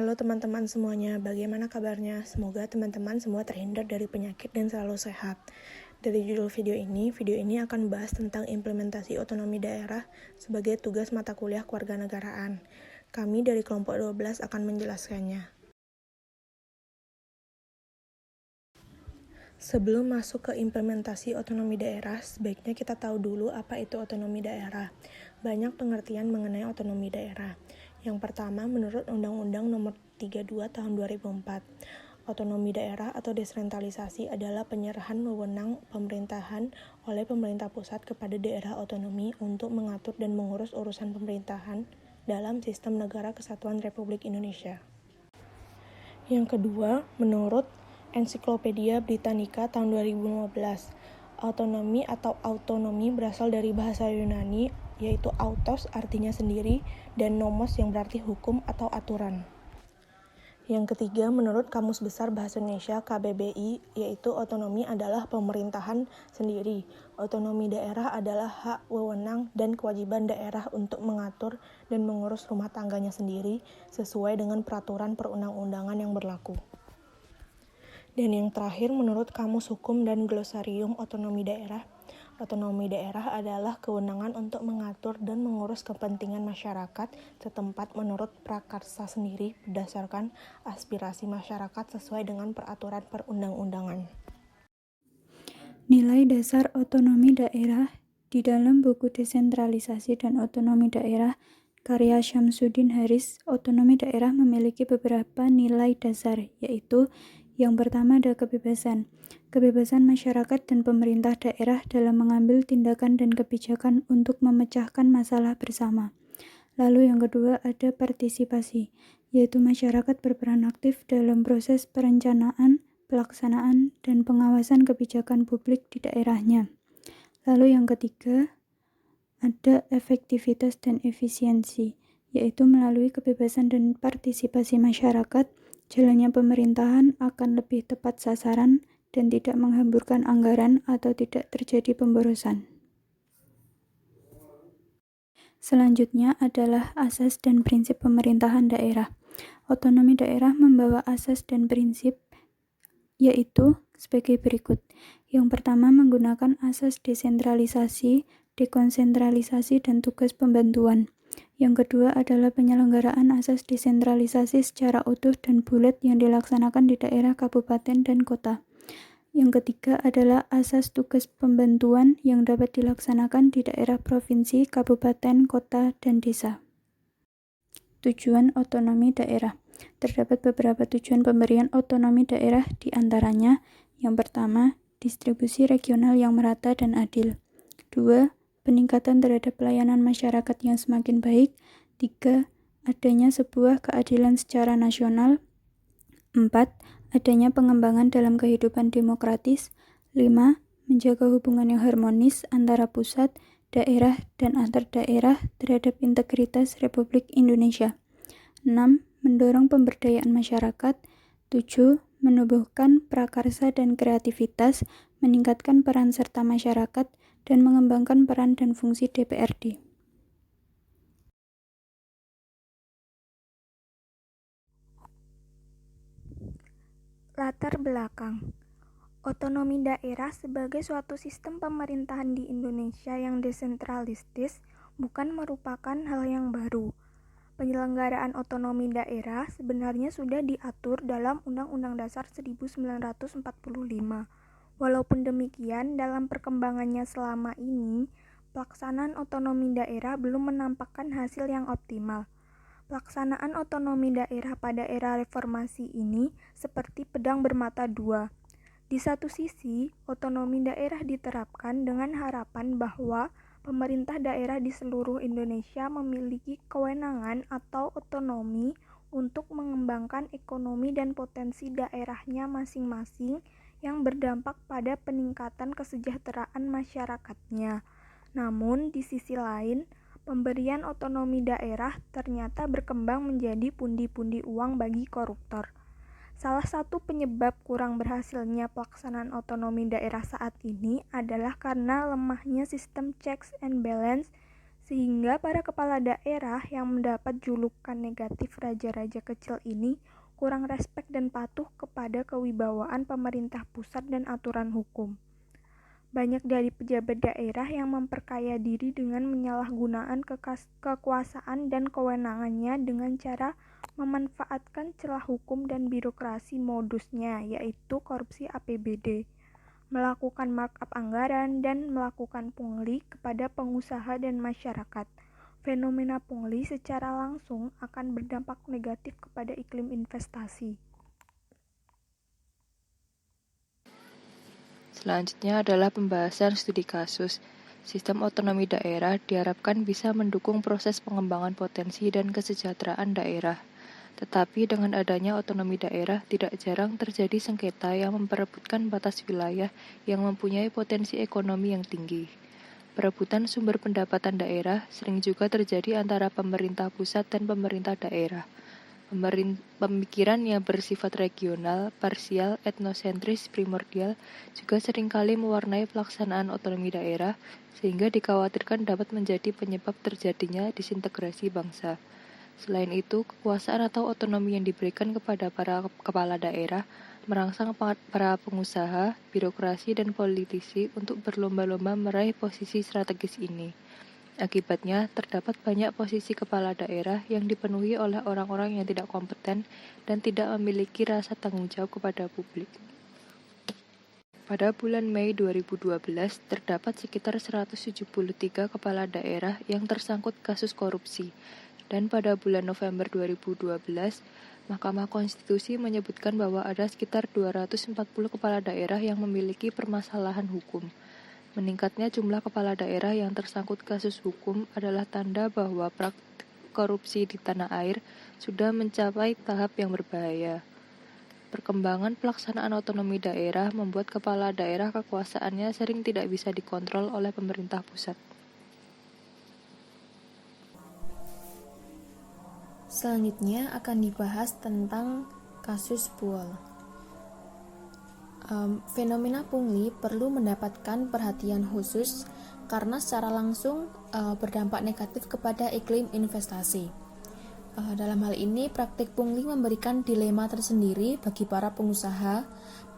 Halo teman-teman semuanya, bagaimana kabarnya? Semoga teman-teman semua terhindar dari penyakit dan selalu sehat. Dari judul video ini akan membahas tentang implementasi otonomi daerah sebagai tugas mata kuliah kewarganegaraan. Kami dari kelompok 12 akan menjelaskannya. Sebelum masuk ke implementasi otonomi daerah, sebaiknya kita tahu dulu apa itu otonomi daerah. Banyak pengertian mengenai otonomi daerah. Yang pertama, menurut Undang-Undang Nomor 32 Tahun 2004, otonomi daerah atau desentralisasi adalah penyerahan wewenang pemerintahan oleh pemerintah pusat kepada daerah otonomi untuk mengatur dan mengurus urusan pemerintahan dalam sistem negara kesatuan Republik Indonesia. Yang kedua, menurut Ensiklopedia Britannica tahun 2015, otonomi atau autonomi berasal dari bahasa Yunani, yaitu autos artinya sendiri, dan nomos yang berarti hukum atau aturan. Yang ketiga, menurut Kamus Besar Bahasa Indonesia KBBI, yaitu otonomi adalah pemerintahan sendiri. Otonomi daerah adalah hak, wewenang, dan kewajiban daerah untuk mengatur dan mengurus rumah tangganya sendiri sesuai dengan peraturan perundang-undangan yang berlaku. Dan yang terakhir, menurut Kamus Hukum dan Glosarium Otonomi Daerah adalah kewenangan untuk mengatur dan mengurus kepentingan masyarakat setempat menurut prakarsa sendiri berdasarkan aspirasi masyarakat sesuai dengan peraturan perundang-undangan. Nilai dasar otonomi daerah di dalam buku Desentralisasi dan Otonomi Daerah karya Syamsuddin Haris, otonomi daerah memiliki beberapa nilai dasar, yaitu yang pertama ada kebebasan. Kebebasan masyarakat dan pemerintah daerah dalam mengambil tindakan dan kebijakan untuk memecahkan masalah bersama. Lalu yang kedua ada partisipasi, yaitu masyarakat berperan aktif dalam proses perencanaan, pelaksanaan, dan pengawasan kebijakan publik di daerahnya. Lalu yang ketiga ada efektivitas dan efisiensi, yaitu melalui kebebasan dan partisipasi masyarakat, jalannya pemerintahan akan lebih tepat sasaran dan tidak menghamburkan anggaran atau tidak terjadi pemborosan. Selanjutnya adalah asas dan prinsip pemerintahan daerah. Otonomi daerah membawa asas dan prinsip, yaitu sebagai berikut. Yang pertama menggunakan asas desentralisasi, dekonsentralisasi, dan tugas pembantuan. Yang kedua adalah penyelenggaraan asas desentralisasi secara utuh dan bulat yang dilaksanakan di daerah kabupaten dan kota. Yang ketiga adalah asas tugas pembantuan yang dapat dilaksanakan di daerah provinsi, kabupaten, kota, dan desa. Tujuan otonomi daerah. Terdapat beberapa tujuan pemberian otonomi daerah, di antaranya yang pertama, distribusi regional yang merata dan adil. 2. Peningkatan terhadap pelayanan masyarakat yang semakin baik. 3. Adanya sebuah keadilan secara nasional. 4. Adanya pengembangan dalam kehidupan demokratis. 5. Menjaga hubungan yang harmonis antara pusat, daerah, dan antar daerah terhadap integritas Republik Indonesia. 6. Mendorong pemberdayaan masyarakat. 7. Menumbuhkan prakarsa dan kreativitas, meningkatkan peran serta masyarakat, dan mengembangkan peran dan fungsi DPRD. Latar belakang. Otonomi daerah sebagai suatu sistem pemerintahan di Indonesia yang desentralistis bukan merupakan hal yang baru. Penyelenggaraan otonomi daerah sebenarnya sudah diatur dalam Undang-Undang Dasar 1945. Walaupun demikian, dalam perkembangannya selama ini, pelaksanaan otonomi daerah belum menampakkan hasil yang optimal. Pelaksanaan otonomi daerah pada era reformasi ini seperti pedang bermata dua. Di satu sisi, otonomi daerah diterapkan dengan harapan bahwa pemerintah daerah di seluruh Indonesia memiliki kewenangan atau otonomi untuk mengembangkan ekonomi dan potensi daerahnya masing-masing yang berdampak pada peningkatan kesejahteraan masyarakatnya. Namun, di sisi lain, pemberian otonomi daerah ternyata berkembang menjadi pundi-pundi uang bagi koruptor. Salah satu penyebab kurang berhasilnya pelaksanaan otonomi daerah saat ini adalah karena lemahnya sistem checks and balance sehingga para kepala daerah yang mendapat julukan negatif raja-raja kecil ini kurang respek dan patuh kepada kewibawaan pemerintah pusat dan aturan hukum. Banyak dari pejabat daerah yang memperkaya diri dengan menyalahgunakan kekuasaan dan kewenangannya dengan cara memanfaatkan celah hukum dan birokrasi modusnya, yaitu korupsi APBD, melakukan markup anggaran, dan melakukan pungli kepada pengusaha dan masyarakat. Fenomena pungli secara langsung akan berdampak negatif kepada iklim investasi. Selanjutnya adalah pembahasan studi kasus. Sistem otonomi daerah diharapkan bisa mendukung proses pengembangan potensi dan kesejahteraan daerah. Tetapi dengan adanya otonomi daerah, tidak jarang terjadi sengketa yang memperebutkan batas wilayah yang mempunyai potensi ekonomi yang tinggi. Perebutan sumber pendapatan daerah sering juga terjadi antara pemerintah pusat dan pemerintah daerah. Pemikiran yang bersifat regional, parsial, etnosentris, primordial juga seringkali mewarnai pelaksanaan otonomi daerah sehingga dikhawatirkan dapat menjadi penyebab terjadinya disintegrasi bangsa. Selain itu, kekuasaan atau otonomi yang diberikan kepada para kepala daerah merangsang para pengusaha, birokrasi, dan politisi untuk berlomba-lomba meraih posisi strategis ini. Akibatnya, terdapat banyak posisi kepala daerah yang dipenuhi oleh orang-orang yang tidak kompeten dan tidak memiliki rasa tanggung jawab kepada publik. Pada bulan Mei 2012, terdapat sekitar 173 kepala daerah yang tersangkut kasus korupsi, dan pada bulan November 2012, Mahkamah Konstitusi menyebutkan bahwa ada sekitar 240 kepala daerah yang memiliki permasalahan hukum. Meningkatnya jumlah kepala daerah yang tersangkut kasus hukum adalah tanda bahwa praktik korupsi di tanah air sudah mencapai tahap yang berbahaya. Perkembangan pelaksanaan otonomi daerah membuat kepala daerah kekuasaannya sering tidak bisa dikontrol oleh pemerintah pusat. Selanjutnya akan dibahas tentang kasus Buol. Fenomena pungli perlu mendapatkan perhatian khusus karena secara langsung berdampak negatif kepada iklim investasi. Dalam hal ini, praktik pungli memberikan dilema tersendiri bagi para pengusaha,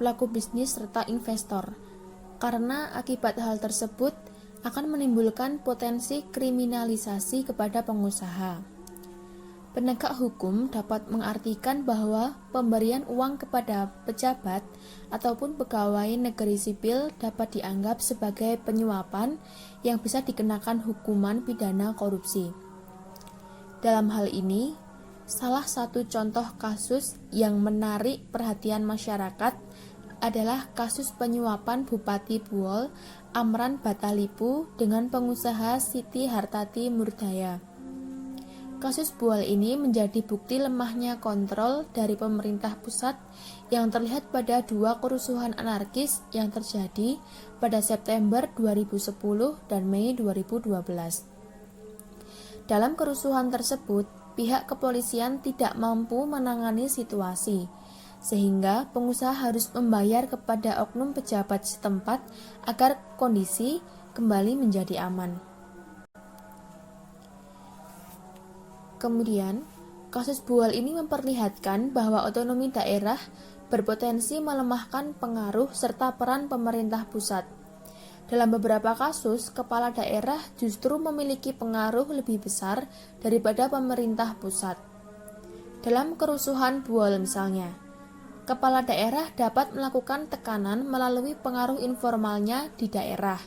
pelaku bisnis, serta investor. Karena akibat hal tersebut akan menimbulkan potensi kriminalisasi kepada pengusaha. Penegak hukum dapat mengartikan bahwa pemberian uang kepada pejabat ataupun pegawai negeri sipil dapat dianggap sebagai penyuapan yang bisa dikenakan hukuman pidana korupsi. Dalam hal ini, salah satu contoh kasus yang menarik perhatian masyarakat adalah kasus penyuapan Bupati Buol Amran Batalipu dengan pengusaha Siti Hartati Murdaya. Kasus Buol ini menjadi bukti lemahnya kontrol dari pemerintah pusat yang terlihat pada dua kerusuhan anarkis yang terjadi pada September 2010 dan Mei 2012. Dalam kerusuhan tersebut, pihak kepolisian tidak mampu menangani situasi, sehingga pengusaha harus membayar kepada oknum pejabat setempat agar kondisi kembali menjadi aman. Kemudian, kasus Buol ini memperlihatkan bahwa otonomi daerah berpotensi melemahkan pengaruh serta peran pemerintah pusat. Dalam beberapa kasus, kepala daerah justru memiliki pengaruh lebih besar daripada pemerintah pusat. Dalam kerusuhan Buol misalnya, kepala daerah dapat melakukan tekanan melalui pengaruh informalnya di daerah.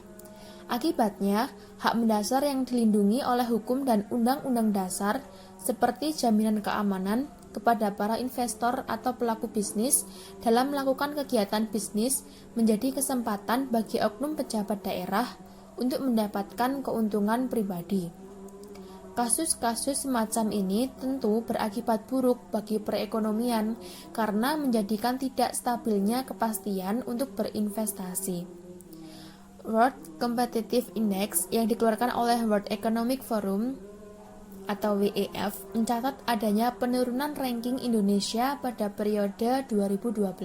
Akibatnya, hak mendasar yang dilindungi oleh hukum dan undang-undang dasar seperti jaminan keamanan kepada para investor atau pelaku bisnis dalam melakukan kegiatan bisnis menjadi kesempatan bagi oknum pejabat daerah untuk mendapatkan keuntungan pribadi. Kasus-kasus semacam ini tentu berakibat buruk bagi perekonomian karena menjadikan tidak stabilnya kepastian untuk berinvestasi. World Competitive Index yang dikeluarkan oleh World Economic Forum atau WEF mencatat adanya penurunan ranking Indonesia pada periode 2012.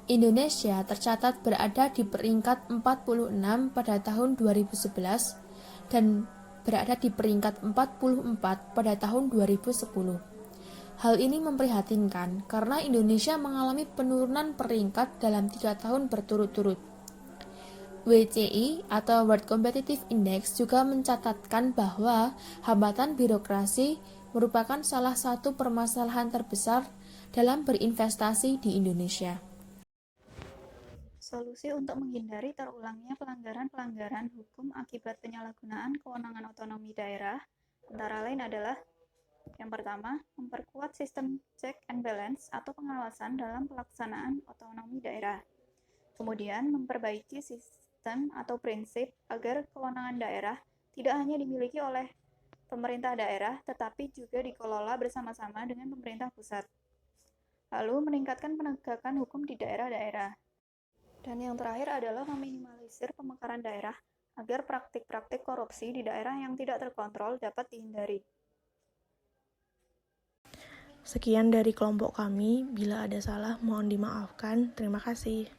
Indonesia tercatat berada di peringkat 46 pada tahun 2011 dan berada di peringkat 44 pada tahun 2010. Hal ini memprihatinkan karena Indonesia mengalami penurunan peringkat dalam 3 tahun berturut-turut. WCI atau World Competitive Index juga mencatatkan bahwa hambatan birokrasi merupakan salah satu permasalahan terbesar dalam berinvestasi di Indonesia. Solusi untuk menghindari terulangnya pelanggaran-pelanggaran hukum akibat penyalahgunaan kewenangan otonomi daerah antara lain adalah: yang pertama, memperkuat sistem check and balance atau pengawasan dalam pelaksanaan otonomi daerah. Kemudian, memperbaiki sistem atau prinsip agar kewenangan daerah tidak hanya dimiliki oleh pemerintah daerah, tetapi juga dikelola bersama-sama dengan pemerintah pusat. Lalu, meningkatkan penegakan hukum di daerah-daerah. Dan yang terakhir adalah meminimalisir pemekaran daerah agar praktik-praktik korupsi di daerah yang tidak terkontrol dapat dihindari. Sekian dari kelompok kami. Bila ada salah, mohon dimaafkan. Terima kasih.